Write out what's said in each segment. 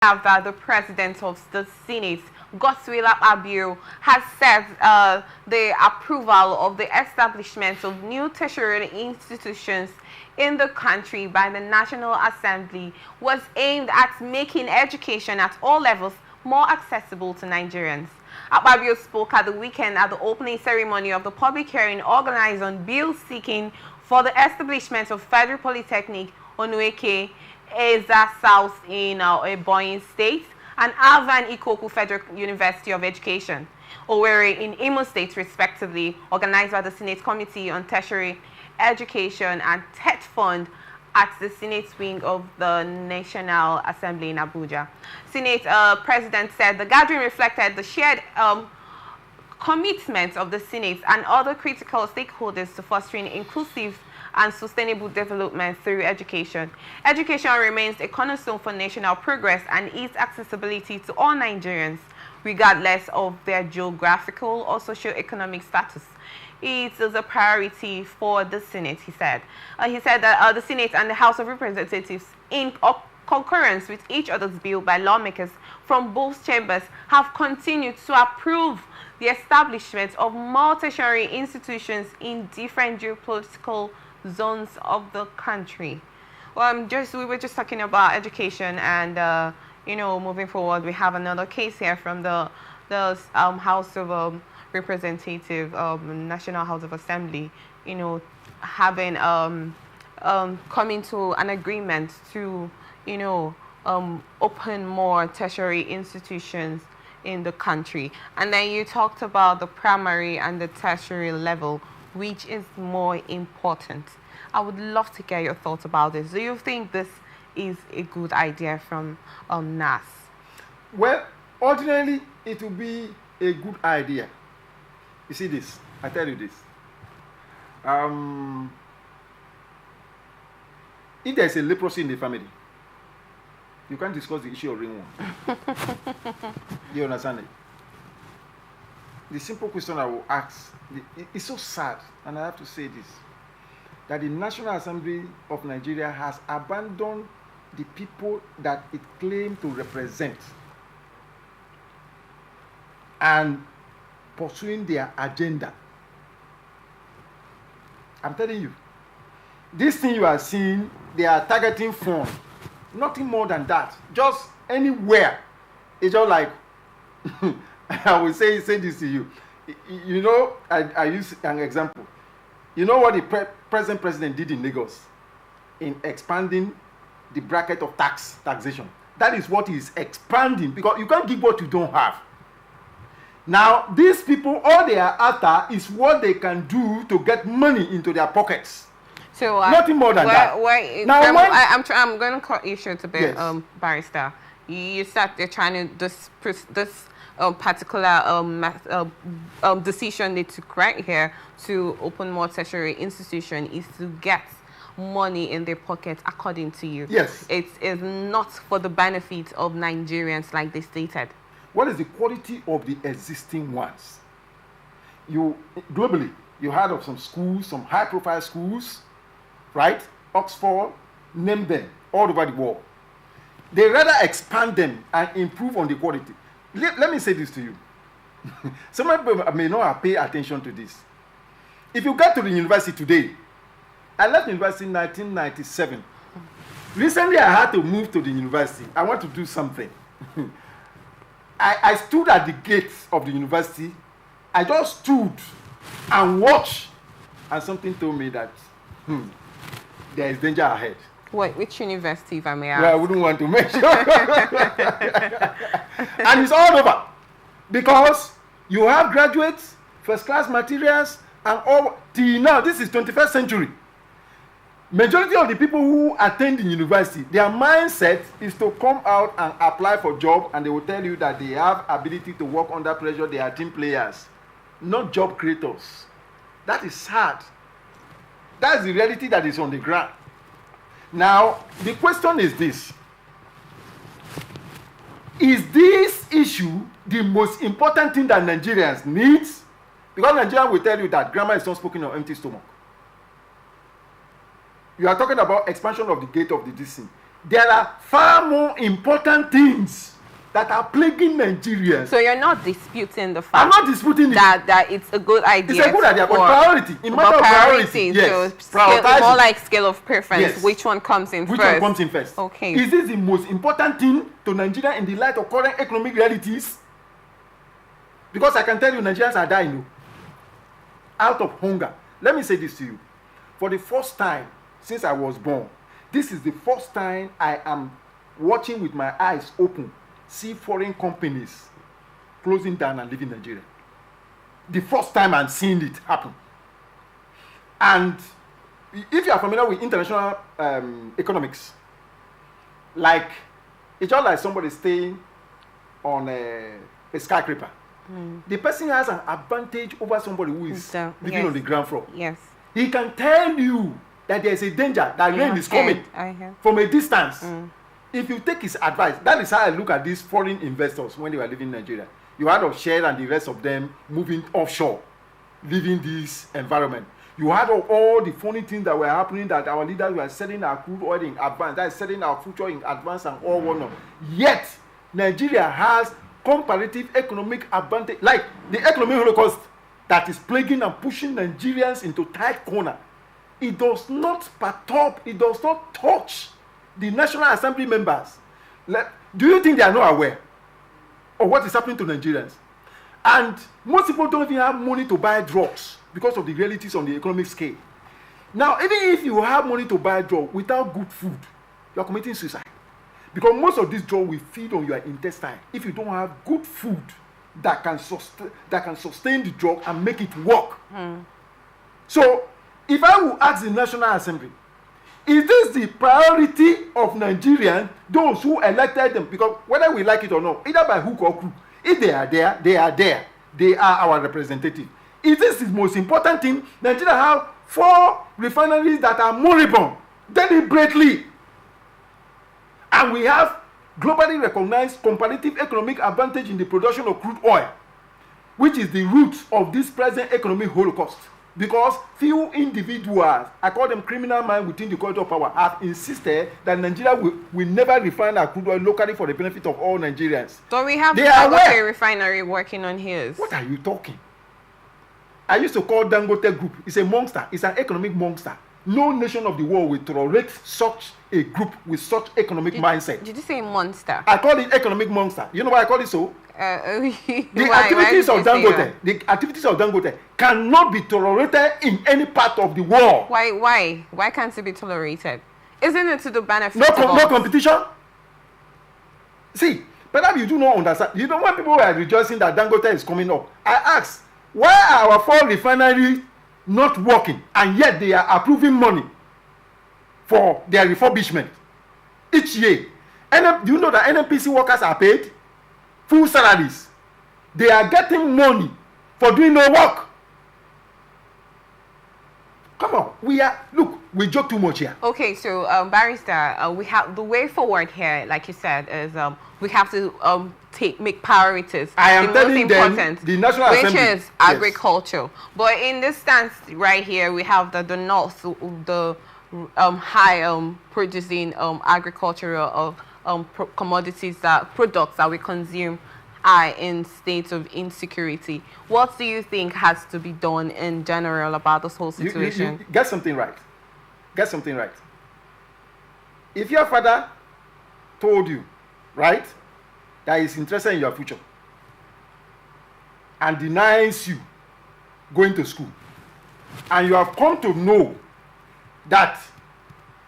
have the president of the Senate, Godswill Akpabio, has said the approval of the establishment of new tertiary institutions in the country by the National Assembly was aimed at making education at all levels more accessible to Nigerians. Akpabio spoke at the weekend at the opening ceremony of the public hearing organized on bills seeking for the establishment of Federal Polytechnic Onueke Eza South in Ebonyi State and Alvan Ikoku Federal University of Education, Owerri in Imo State respectively, organized by the Senate Committee on Tertiary Education and TET Fund at the Senate wing of the National Assembly in Abuja. Senate President said the gathering reflected the shared commitment of the Senate and other critical stakeholders to fostering inclusive and sustainable development through education. Education remains a cornerstone for national progress and its accessibility to all Nigerians, regardless of their geographical or socio-economic status. It is a priority for the Senate, he said. He said that the Senate and the House of Representatives, in concurrence with each other's bill by lawmakers from both chambers, have continued to approve the establishment of more tertiary institutions in different geopolitical zones of the country. Well, we were just talking about education, and moving forward, we have another case here from the House of Representative, National House of Assembly. Having coming to an agreement to open more tertiary institutions in the country. And then you talked about the primary and the tertiary level, which is more important. I would love to get your thoughts about this. Do you think this is a good idea from Nass? Well, ordinarily, it would be a good idea. You see this? I tell you this. If there's a leprosy in the family, you can't discuss the issue of ringworm. You understand it? The simple question I will ask, it's so sad, and I have to say this, that the National Assembly of Nigeria has abandoned the people that it claimed to represent and pursuing their agenda. I'm telling you, this thing you are seeing, they are targeting phone. Nothing more than that. Just anywhere. It's just like, I will say this to you. I use an example. You know what the present president did in Lagos in expanding the bracket of taxation? That is what he is expanding, because you can't give what you don't have. Now, these people, all they are after is what they can do to get money into their pockets. So nothing more than that. I'm going to cut you short a bit, yes. Barrister. You said they're trying to this particular decision they took right here to open more tertiary institution is to get money in their pocket, according to you. Yes. It is not for the benefit of Nigerians, like they stated. What is the quality of the existing ones? Globally, you heard of some schools, some high-profile schools, right? Oxford, name them, all over the world. They rather expand them and improve on the quality. Let me say this to you. Some people may not pay attention to this. If you get to the university today, I left the university in 1997. Recently, I had to move to the university. I want to do something. I stood at the gates of the university. I just stood and watched, and something told me that there is danger ahead. Which university, if I may ask? Well, I wouldn't want to mention. And it's all over. Because you have graduates, first-class materials, and all. Till now, this is 21st century. Majority of the people who attend the university, their mindset is to come out and apply for job, and they will tell you that they have ability to work under pressure. They are team players, not job creators. That is sad. That's the reality that is on the ground. Now, the question is this. Is this issue the most important thing that Nigerians need? Because Nigerians will tell you that grammar is not spoken on empty stomach. You are talking about expansion of the gate of the DC. There are far more important things that are plaguing Nigerians. So you're not disputing the fact I'm not disputing that it's a good idea. It's a good idea, but priority. In matter of priority, yes. So more like scale of preference. Yes. Which one comes in first? Which one comes in first? Okay. Is this the most important thing to Nigeria in the light of current economic realities? Because I can tell you, Nigerians are dying out of hunger. Let me say this to you. For the first time since I was born, this is the first time I am watching with my eyes open, see foreign companies closing down and leaving Nigeria. The first time I'm seeing it happen. And if you are familiar with international economics, like it's just like somebody staying on a skyscraper. The person has an advantage over somebody who is living on the ground floor. Yes. He can tell you that there is a danger, that rain is coming from a distance. If you take his advice, that is how I look at these foreign investors when they were living in Nigeria. You had of Shell and the rest of them moving offshore, leaving this environment. You had of all the funny things that were happening, that our leaders were selling our crude oil in advance, that is selling our future in advance and all whatnot. Yet, Nigeria has comparative economic advantage, like the economic holocaust that is plaguing and pushing Nigerians into tight corner. It does not perturb, it does not touch the National Assembly members. Do you think they are not aware of what is happening to Nigerians? And most people don't even have money to buy drugs because of the realities on the economic scale. Now, even if you have money to buy drugs without good food, you are committing suicide. Because most of these drugs will feed on your intestine if you don't have good food that can sustain the drug and make it work. So, if I will ask the National Assembly, is this the priority of Nigerians, those who elected them? Because whether we like it or not, either by hook or crook, if they are there, they are there. They are our representative. Is this the most important thing? Nigeria have 4 refineries that are moribund deliberately. And we have globally recognized comparative economic advantage in the production of crude oil, which is the root of this present economic holocaust. Because few individuals, I call them criminal minds within the culture of power, have insisted that Nigeria will never refine our crude oil locally for the benefit of all Nigerians. So we have Dangote refinery working on his. What are you talking? I used to call Dangote Group. It's a monster. It's an economic monster. No nation of the world will tolerate such a group with such economic mindset. Did you say monster? I call it economic monster. You know why I call it so? The activities of Dangote cannot be tolerated in any part of the world. Why? Why can't it be tolerated? Isn't it to the benefit no competition? See, perhaps you do not understand. You know, when people were rejoicing that Dangote is coming up, I asked, why are our 4 refineries not working, and yet they are approving money for their refurbishment each year? And do you know that NNPC workers are paid full salaries? They are getting money for doing no work. Come on, we joke too much here. Okay, so Barrister, we have the way forward here, like you said, is we have to make priorities. I am telling them the National Assembly, which is agriculture. But in this stance right here, we have the North, the high producing agricultural commodities, products that we consume are in states of insecurity. What do you think has to be done in general about this whole situation? You get something right. Get something right. If your father told you, right, that he's interested in your future and denies you going to school, and you have come to know that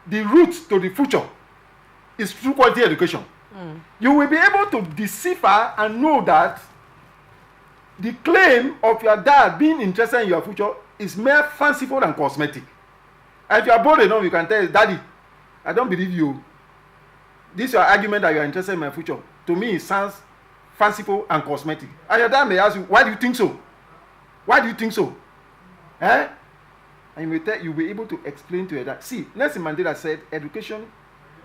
the route to the future is through quality education, you will be able to decipher and know that the claim of your dad being interested in your future is mere fanciful and cosmetic. And if you are bold enough, you can tell his daddy, I don't believe you. This your argument that you are interested in my future. To me, it sounds fanciful and cosmetic. And your dad may ask you, why do you think so? Why do you think so? And you will be able to explain to your dad. See, Nelson Mandela said, education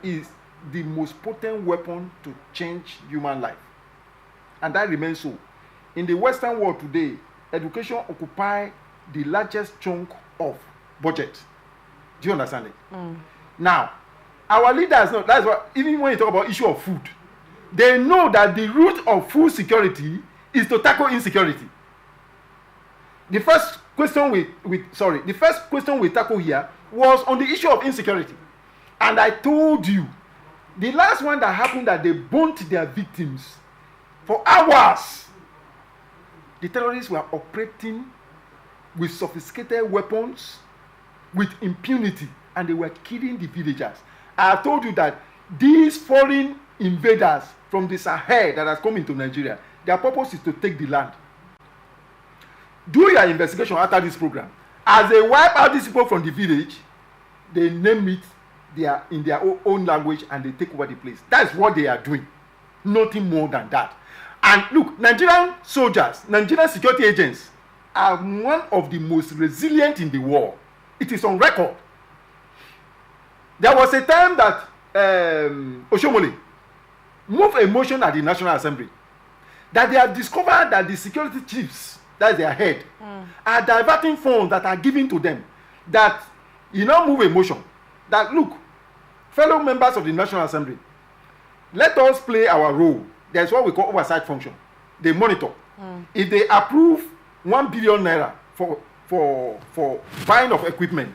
is the most potent weapon to change human life. And that remains so. In the Western world today, education occupies the largest chunk of budget. Do you understand it? Now, Our leaders know. That's what, even when you talk about issue of food, they know that the root of food security is to tackle insecurity. The first question the first question we tackle here was on the issue of insecurity. And I told you, the last one that happened, that they burnt their victims for hours. The terrorists were operating with sophisticated weapons, with impunity, and they were killing the villagers. I have told you that these foreign invaders from the Sahel that has come into Nigeria, their purpose is to take the land. Do your investigation after this program. As they wipe out these people from the village, they name it in their own language and they take over the place. That's what they are doing. Nothing more than that. And look, Nigerian soldiers, Nigerian security agents are one of the most resilient in the world. It is on record. There was a time that Oshomole moved a motion at the National Assembly that they have discovered that the security chiefs, that's their head, are diverting funds that are given to them. That you now move a motion that, look, fellow members of the National Assembly, let us play our role. There's what we call oversight function. They monitor. If they approve 1 billion naira for buying of equipment,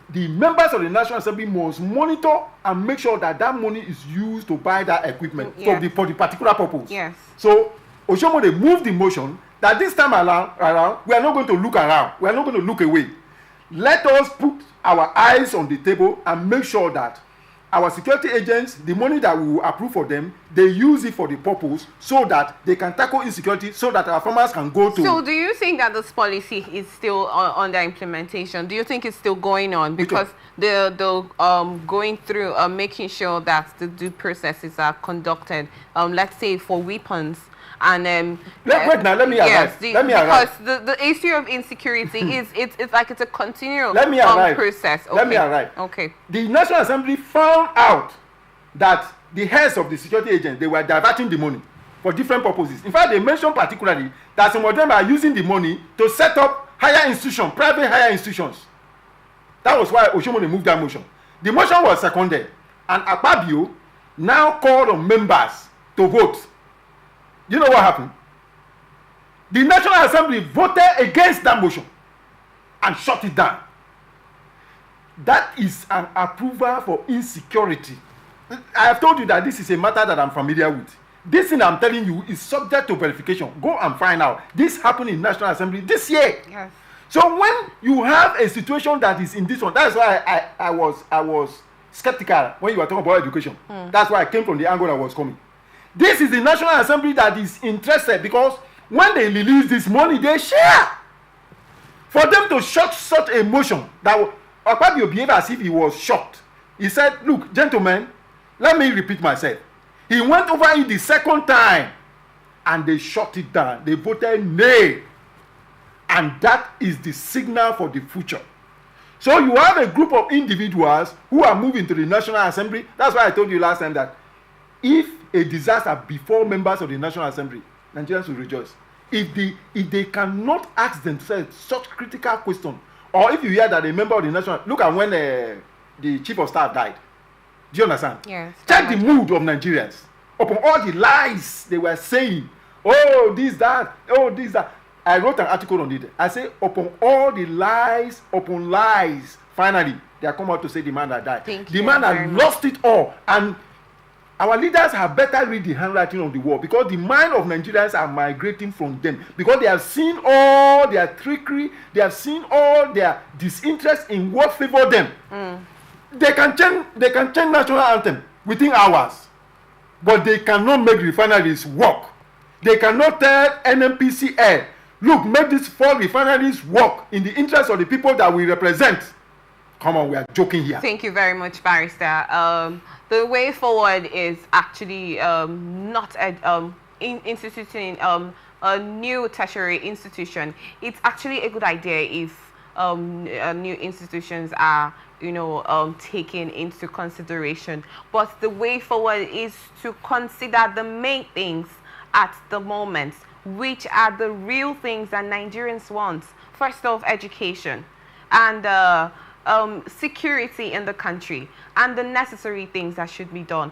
the members of the National Assembly must monitor and make sure that that money is used to buy that equipment for the particular purpose. Yes. So Oshomole moved the motion that this time around, we are not going to look around. We are not going to look away. Let us put our eyes on the table and make sure that our security agents, the money that we will approve for them, they use it for the purpose so that they can tackle insecurity, so that our farmers can go to... So do you think that this policy is still under implementation? Do you think it's still going on? Because they're going through making sure that the due processes are conducted, let's say for weapons. And wait now, let me arrive. Because the issue of insecurity is it's like it's a continual process. Okay. Let me arrive. Okay. The National Assembly found out that the heads of the security agents, they were diverting the money for different purposes. In fact, they mentioned particularly that some of them are using the money to set up higher institutions, private higher institutions. That was why Oshomole moved that motion. The motion was seconded, and Akpabio now called on members to vote. You know what happened? The National Assembly voted against that motion and shut it down. That is an approval for insecurity. I have told you that this is a matter that I'm familiar with. This thing I'm telling you is subject to verification. Go and find out. This happened in National Assembly this year. Yes. So when you have a situation that is in this one, that's why I was skeptical when you were talking about education. That's why I came from the angle I was coming. This is the National Assembly that is interested, because when they release this money, they share. For them to shut such a motion, that Akpabio behaved as if he was shocked. He said, look, gentlemen, let me repeat myself. He went over it the second time, and they shut it down. They voted nay. And that is the signal for the future. So you have a group of individuals who are moving to the National Assembly. That's why I told you last time that if a disaster before members of the National Assembly, Nigerians will rejoice. If they cannot ask themselves such critical question, or if you hear that a member of the National, look at when the chief of staff died. Do you understand? Yes. Check the mood of Nigerians upon all the lies they were saying. Oh, this, that. Oh, this, that. I wrote an article on it. I say, upon all the lies, upon lies, finally, they are come out to say the man that died. The man had lost it all. And our leaders have better read the handwriting on the wall, because the mind of Nigerians are migrating from them, because they have seen all their trickery, they have seen all their disinterest in what favor them. They can change national anthem within hours, but they cannot make refineries work. They cannot tell NNPCL, look, make these 4 refineries work in the interest of the people that we represent. Come on, we are joking here. Thank you very much, Barrister. The way forward is actually not instituting a new tertiary institution. It's actually a good idea if new institutions are, taken into consideration. But the way forward is to consider the main things at the moment, which are the real things that Nigerians want. First off, education. And security in the country and the necessary things that should be done.